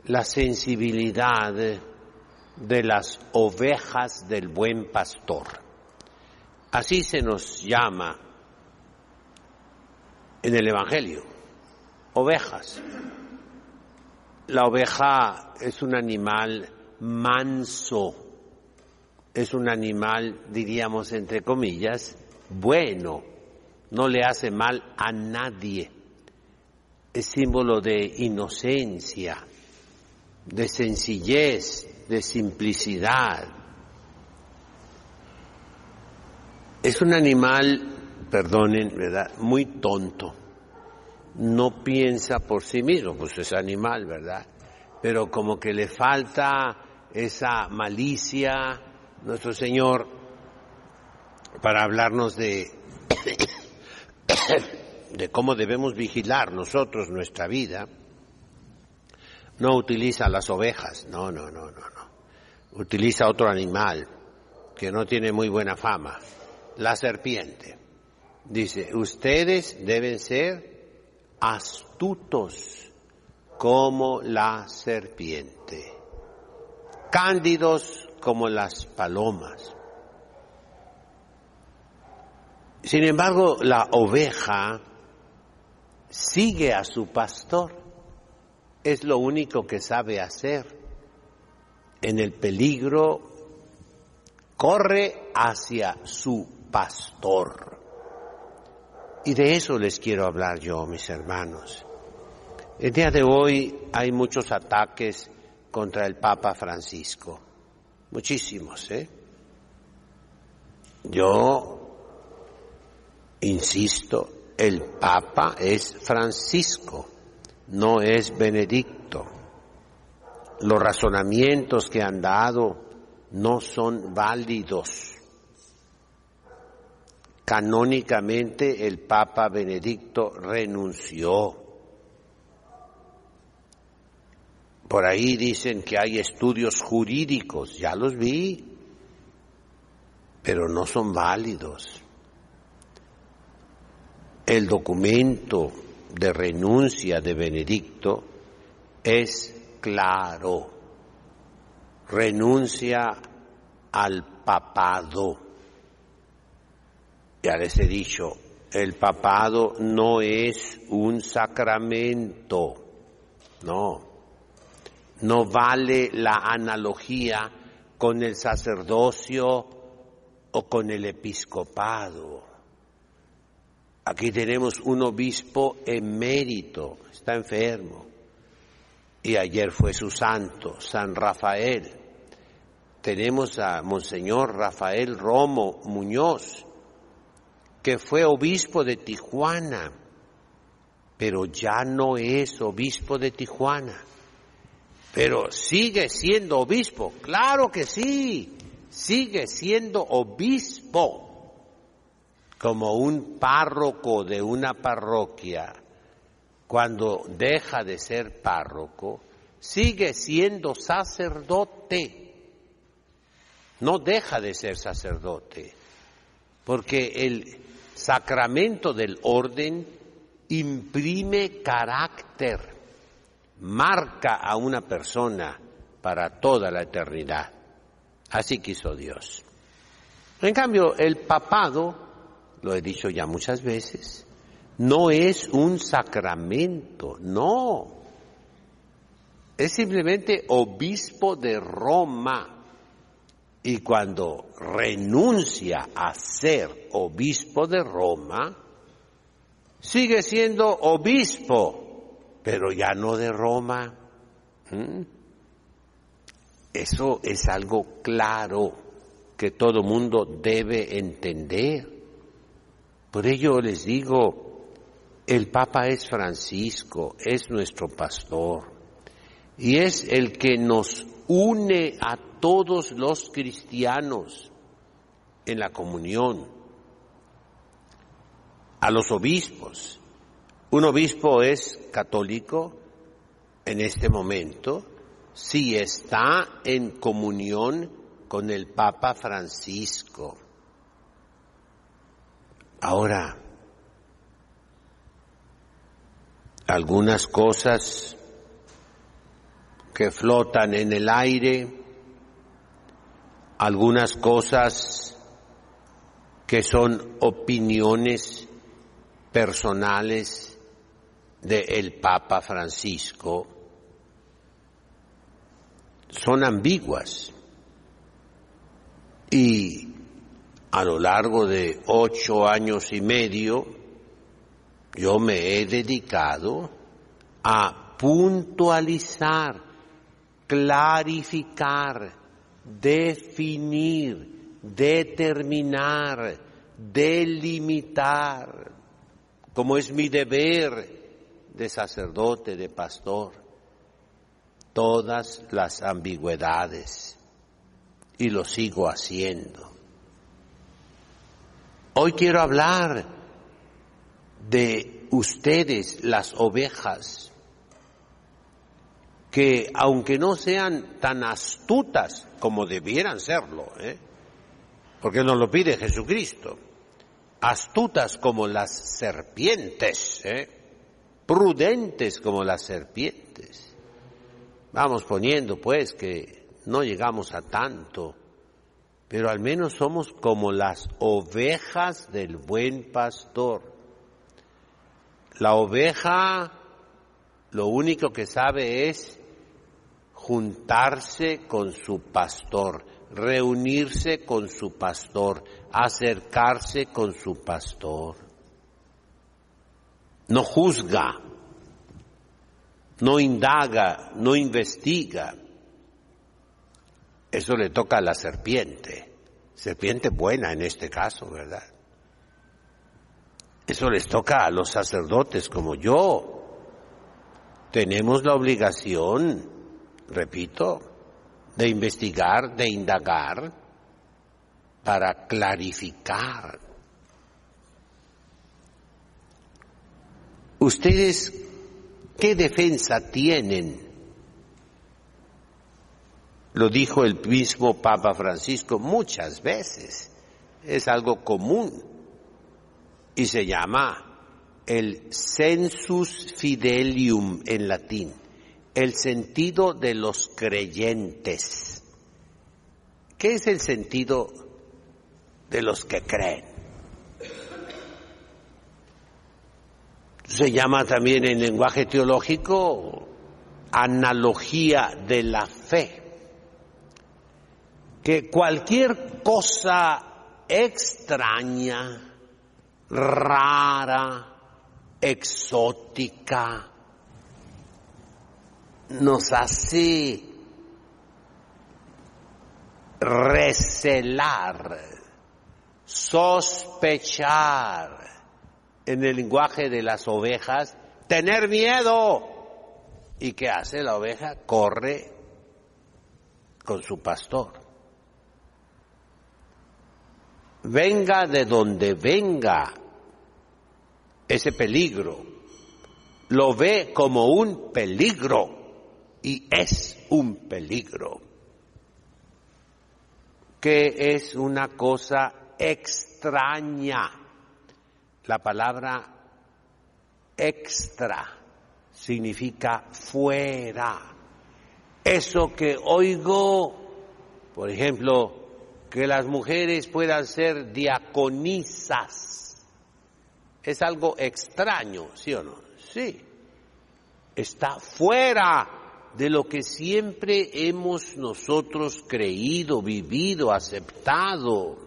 la sensibilidad de las ovejas del buen pastor. Así se nos llama en el Evangelio, ovejas. La oveja es un animal manso, es un animal, diríamos entre comillas, bueno, no le hace mal a nadie. Es símbolo de inocencia, de sencillez, de simplicidad. Es un animal, perdonen, ¿verdad?, muy tonto. No piensa por sí mismo, pues es animal, ¿verdad? Pero como que le falta esa malicia, nuestro Señor, para hablarnos de cómo debemos vigilar nosotros nuestra vida. No utiliza las ovejas, no. Utiliza otro animal que no tiene muy buena fama, la serpiente. Dice, ustedes deben ser astutos como la serpiente, cándidos como las palomas. Sin embargo, la oveja sigue a su pastor, es lo único que sabe hacer. En el peligro, corre hacia su pastor. Y de eso les quiero hablar yo, mis hermanos. El día de hoy hay muchos ataques contra el Papa Francisco, muchísimos, Yo insisto, el Papa es Francisco, no es Benedicto. Los razonamientos que han dado no son válidos. Canónicamente el Papa Benedicto renunció. Por ahí dicen que hay estudios jurídicos, ya los vi, pero no son válidos. El documento de renuncia de Benedicto es claro. Renuncia al papado. Ya les he dicho, el papado no es un sacramento, no vale la analogía con el sacerdocio o con el episcopado. Aquí tenemos un obispo emérito, está enfermo, y ayer fue su santo, San Rafael. Tenemos a Monseñor Rafael Romo Muñoz, que fue obispo de Tijuana, pero ya no es obispo de Tijuana, pero sigue siendo obispo, claro que sí, sigue siendo obispo, como un párroco de una parroquia, cuando deja de ser párroco, sigue siendo sacerdote, no deja de ser sacerdote, porque el sacramento del orden imprime carácter, marca a una persona para toda la eternidad. Así quiso Dios. En cambio, el papado, lo he dicho ya muchas veces, no es un sacramento, no. Es simplemente obispo de Roma. Y cuando renuncia a ser obispo de Roma, sigue siendo obispo, pero ya no de Roma. Eso es algo claro que todo mundo debe entender. Por ello les digo, el Papa es Francisco, es nuestro pastor, y es el que nos une a todos los cristianos en la comunión, a los obispos. Un obispo es católico en este momento si está en comunión con el Papa Francisco. Ahora, algunas cosas que flotan en el aire, algunas cosas que son opiniones personales del Papa Francisco, son ambiguas. Y a lo largo de 8 años y medio, yo me he dedicado a puntualizar, clarificar, definir, determinar, delimitar, como es mi deber de sacerdote, de pastor, todas las ambigüedades, y lo sigo haciendo. Hoy quiero hablar de ustedes, las ovejas, que aunque no sean tan astutas como debieran serlo, porque nos lo pide Jesucristo, astutas como las serpientes, prudentes como las serpientes. Vamos poniendo pues que no llegamos a tanto, pero al menos somos como las ovejas del buen pastor. La oveja lo único que sabe es juntarse con su pastor, reunirse con su pastor, acercarse con su pastor. No juzga, no indaga, no investiga. Eso le toca a la serpiente buena en este caso, ¿verdad? Eso les toca a los sacerdotes como yo. Tenemos la obligación, repito, de investigar, de indagar, para clarificar. ¿Ustedes qué defensa tienen? Lo dijo el mismo Papa Francisco muchas veces, es algo común, y se llama el sensus fidelium en latín, el sentido de los creyentes. ¿Qué es el sentido de los que creen? Se llama también en lenguaje teológico analogía de la fe, que cualquier cosa extraña, rara, exótica, nos hace recelar, sospechar, en el lenguaje de las ovejas, tener miedo. ¿Y qué hace la oveja? Corre con su pastor. Venga de donde venga ese peligro, lo ve como un peligro y es un peligro, que es una cosa extraña. La palabra extra significa fuera. Eso que oigo, por ejemplo, que las mujeres puedan ser diaconisas, es algo extraño, ¿sí o no? Sí. Está fuera de lo que siempre hemos nosotros creído, vivido, aceptado.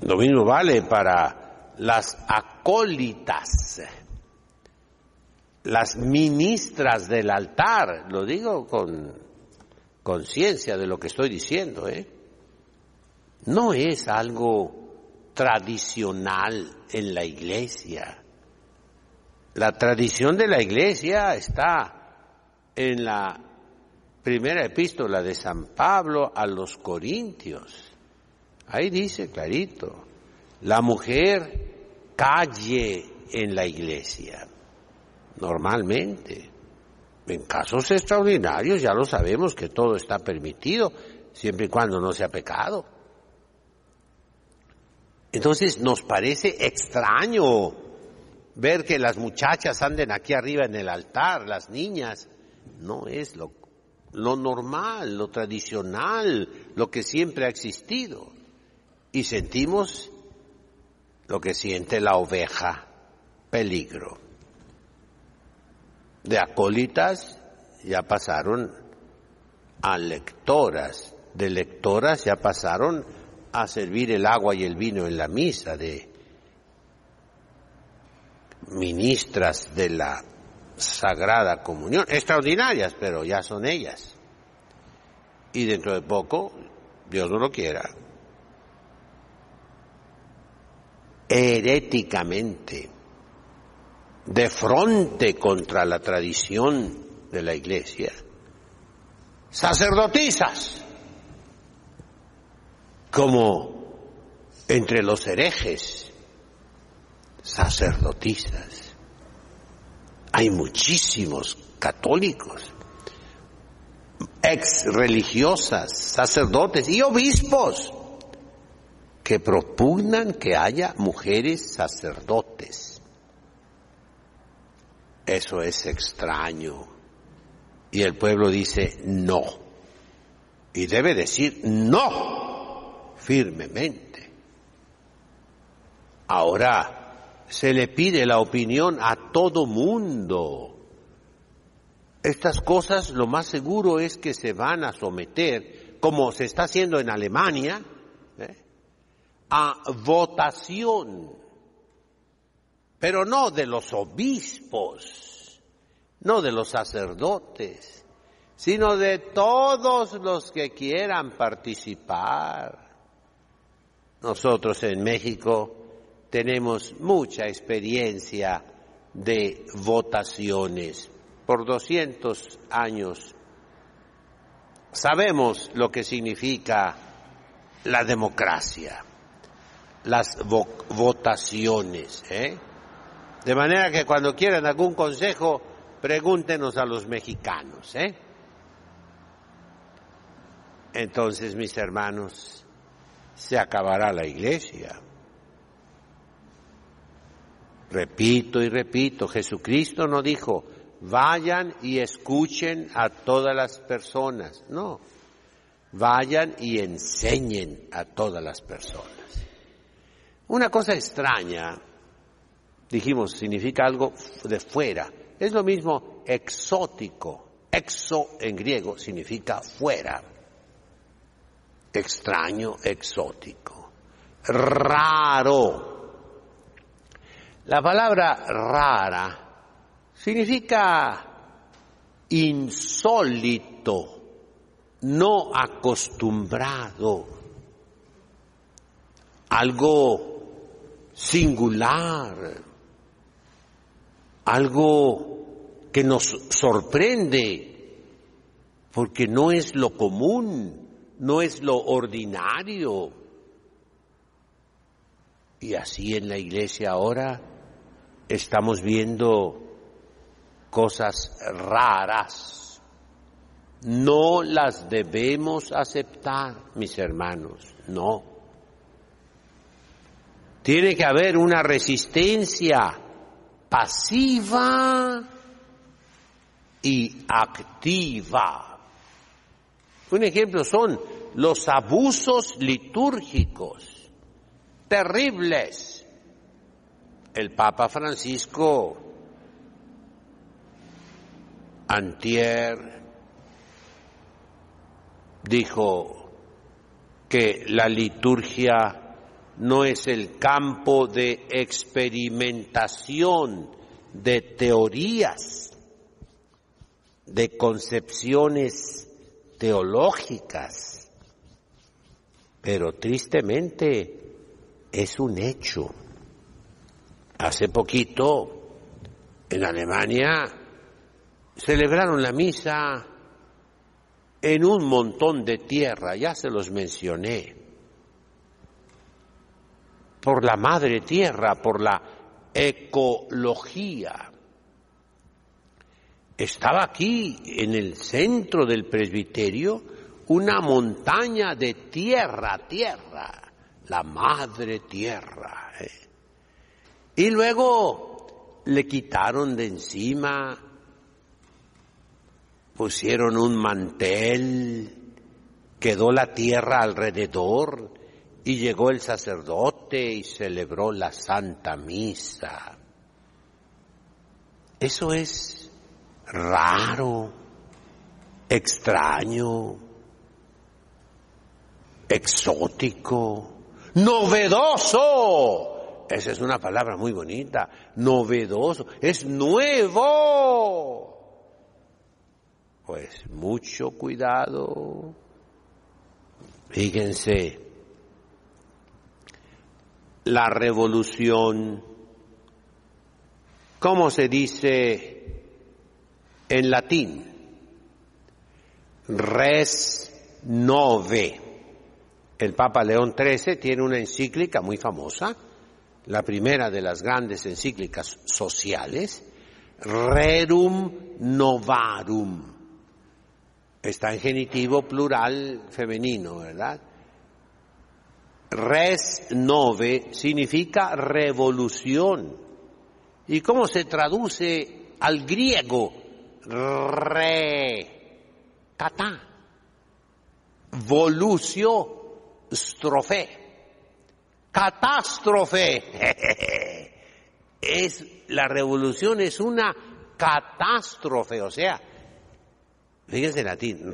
Lo mismo vale para las acólitas, las ministras del altar. Lo digo con conciencia de lo que estoy diciendo, No es algo tradicional en la Iglesia. La tradición de la Iglesia está en la primera epístola de San Pablo a los Corintios. Ahí dice clarito, la mujer calle en la Iglesia, normalmente. En casos extraordinarios ya lo sabemos que todo está permitido, siempre y cuando no sea pecado. Entonces nos parece extraño ver que las muchachas anden aquí arriba en el altar, las niñas, no es lo normal, lo tradicional, lo que siempre ha existido. Y sentimos lo que siente la oveja, peligro. De acólitas ya pasaron a lectoras, de lectoras ya pasaron a servir el agua y el vino en la misa, de ministras de la Sagrada Comunión, extraordinarias, pero ya son ellas. Y dentro de poco, Dios no lo quiera, heréticamente, de frente contra la tradición de la Iglesia, sacerdotisas, como entre los herejes, sacerdotisas. Hay muchísimos católicos, ex religiosas, sacerdotes y obispos que propugnan que haya mujeres sacerdotes. Eso es extraño. Y el pueblo dice no. Y debe decir no firmemente. Ahora se le pide la opinión a todo mundo. Estas cosas lo más seguro es que se van a someter, como se está haciendo en Alemania, a votación, pero no de los obispos, no de los sacerdotes, sino de todos los que quieran participar. Nosotros en México tenemos mucha experiencia de votaciones. Por 200 años sabemos lo que significa la democracia, las votaciones, De manera que cuando quieran algún consejo, pregúntenos a los mexicanos, Entonces, mis hermanos, se acabará la Iglesia. Repito y repito, Jesucristo no dijo, vayan y escuchen a todas las personas. No, vayan y enseñen a todas las personas. Una cosa extraña, dijimos, significa algo de fuera. Es lo mismo exótico. Exo en griego significa fuera. Extraño, exótico. Raro. La palabra rara significa insólito, no acostumbrado, algo singular, algo que nos sorprende, porque no es lo común, no es lo ordinario. Y así en la Iglesia ahora estamos viendo cosas raras. No las debemos aceptar, mis hermanos, no. Tiene que haber una resistencia pasiva y activa. Un ejemplo son los abusos litúrgicos terribles. El Papa Francisco antier dijo que la liturgia no es el campo de experimentación de teorías, de concepciones teológicas, pero tristemente es un hecho. Hace poquito en Alemania celebraron la misa en un montón de tierra, ya se los mencioné, por la madre tierra, por la ecología. Estaba aquí en el centro del presbiterio una montaña de tierra, la madre tierra. Y luego le quitaron de encima, pusieron un mantel, quedó la tierra alrededor y llegó el sacerdote y celebró la Santa Misa. Eso es raro, extraño, exótico, novedoso. Esa es una palabra muy bonita, novedoso, es nuevo. Pues mucho cuidado. Fíjense, la revolución, ¿cómo se dice en latín? Res nove. El Papa León XIII tiene una encíclica muy famosa, la primera de las grandes encíclicas sociales, Rerum Novarum. Está en genitivo plural femenino, ¿verdad? Res nove significa revolución. ¿Y cómo se traduce al griego? Kata. Volucio strofe. Catástrofe. La revolución es una catástrofe, o sea, fíjense en latín,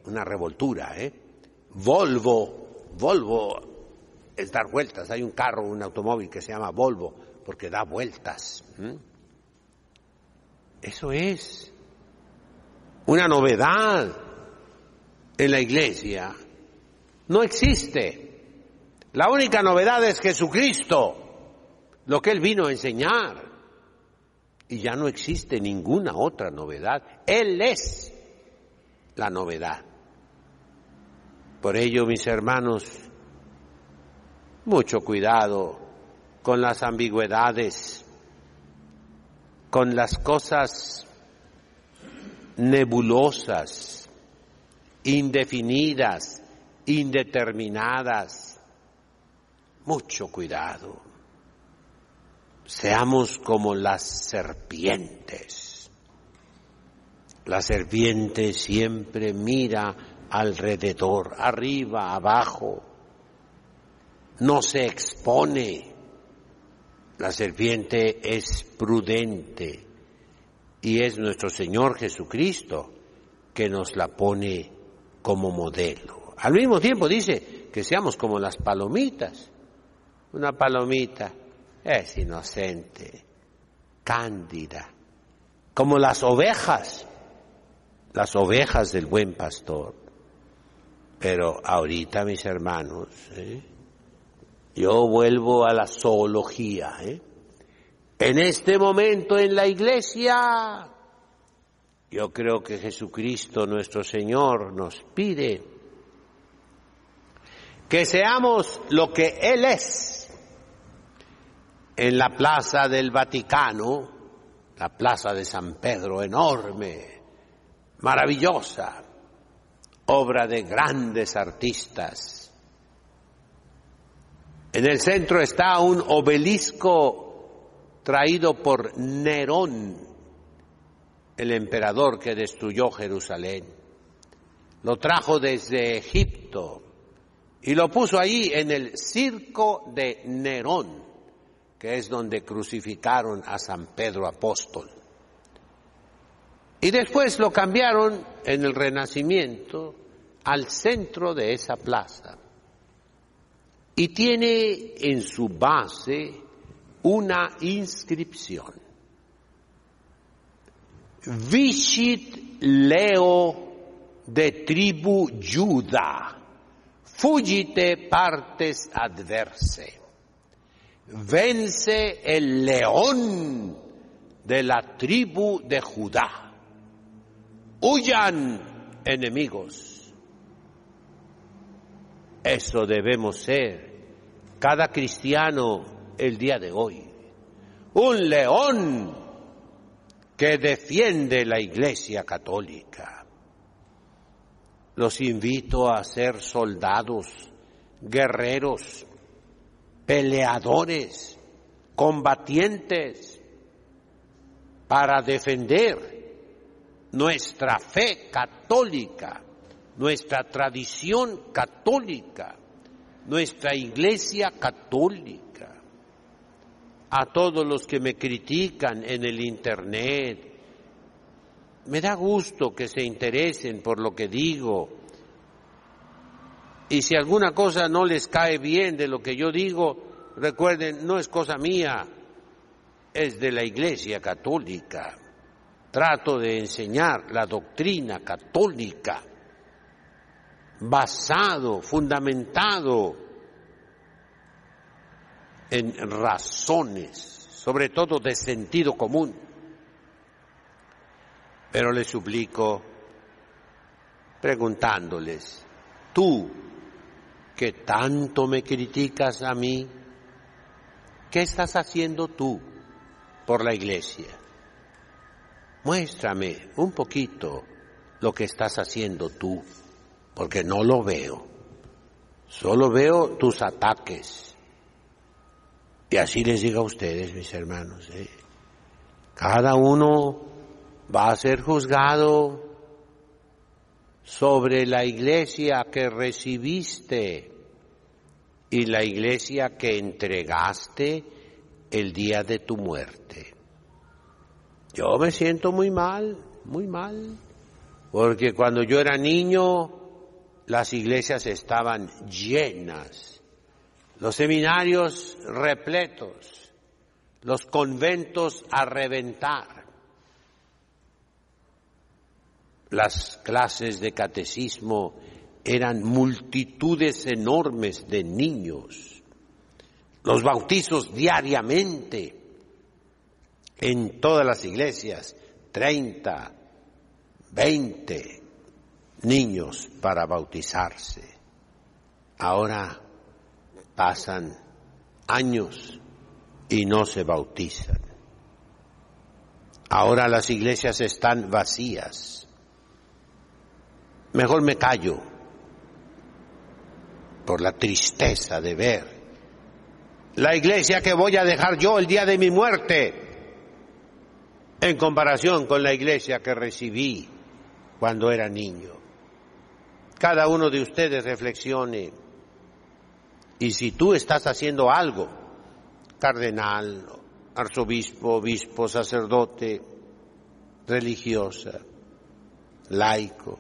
una revoltura, Volvo es dar vueltas, hay un carro, un automóvil que se llama Volvo, porque da vueltas. Eso es una novedad en la Iglesia. No existe. La única novedad es Jesucristo, lo que Él vino a enseñar. Y ya no existe ninguna otra novedad. Él es la novedad. Por ello, mis hermanos, mucho cuidado con las ambigüedades, con las cosas nebulosas, indefinidas, indeterminadas. Mucho cuidado. Seamos como las serpientes. La serpiente siempre mira alrededor, arriba, abajo. No se expone. La serpiente es prudente y es nuestro Señor Jesucristo que nos la pone como modelo. Al mismo tiempo dice que seamos como las palomitas. Una palomita es inocente, cándida, como las ovejas del buen pastor. Pero ahorita, mis hermanos, yo vuelvo a la zoología. En este momento en la Iglesia, yo creo que Jesucristo nuestro Señor nos pide que seamos lo que Él es. En la plaza del Vaticano, la plaza de San Pedro, enorme, maravillosa, obra de grandes artistas. En el centro está un obelisco traído por Nerón, el emperador que destruyó Jerusalén. Lo trajo desde Egipto y lo puso ahí en el circo de Nerón, que es donde crucificaron a San Pedro apóstol. Y después lo cambiaron en el Renacimiento al centro de esa plaza. Y tiene en su base una inscripción. Vicit Leo de tribu Juda, fugite partes adverse. Vence el león de la tribu de Judá. Huyan, enemigos. Eso debemos ser cada cristiano el día de hoy. Un león que defiende la Iglesia Católica. Los invito a ser soldados, guerreros, peleadores, combatientes para defender nuestra fe católica, nuestra tradición católica, nuestra Iglesia católica. A todos los que me critican en el Internet, me da gusto que se interesen por lo que digo. Y si alguna cosa no les cae bien de lo que yo digo, recuerden, no es cosa mía, es de la Iglesia católica. Trato de enseñar la doctrina católica, basado, fundamentado en razones, sobre todo de sentido común. Pero les suplico, preguntándoles, tú, que tanto me criticas a mí, ¿qué estás haciendo tú por la Iglesia? Muéstrame un poquito lo que estás haciendo tú, porque no lo veo. Solo veo tus ataques. Y así les digo a ustedes, mis hermanos, cada uno va a ser juzgado sobre la Iglesia que recibiste y la Iglesia que entregaste el día de tu muerte. Yo me siento muy mal, porque cuando yo era niño las iglesias estaban llenas, los seminarios repletos, los conventos a reventar, las clases de catecismo eran multitudes enormes de niños, los bautizos diariamente en todas las iglesias, 30, 20 niños para bautizarse. Ahora pasan años y no se bautizan. Ahora las iglesias están vacías. Mejor me callo por la tristeza de ver la iglesia que voy a dejar yo el día de mi muerte en comparación con la iglesia que recibí cuando era niño. Cada uno de ustedes reflexione, y si tú estás haciendo algo, cardenal, arzobispo, obispo, sacerdote, religiosa, laico,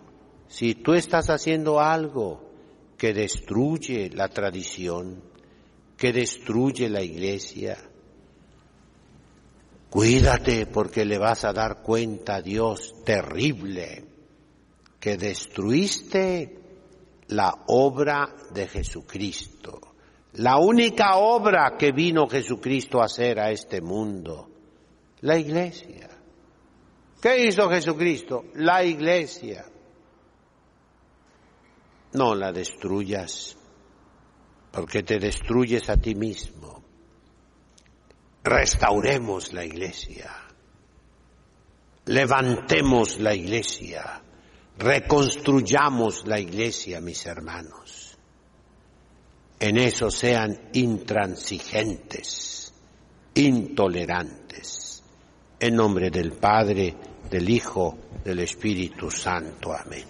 si tú estás haciendo algo que destruye la tradición, que destruye la iglesia, cuídate, porque le vas a dar cuenta a Dios terrible que destruiste la obra de Jesucristo, la única obra que vino Jesucristo a hacer a este mundo, la iglesia. ¿Qué hizo Jesucristo? La iglesia. No la destruyas, porque te destruyes a ti mismo. Restauremos la iglesia, levantemos la iglesia, reconstruyamos la iglesia, mis hermanos. En eso sean intransigentes, intolerantes. En nombre del Padre, del Hijo, del Espíritu Santo. Amén.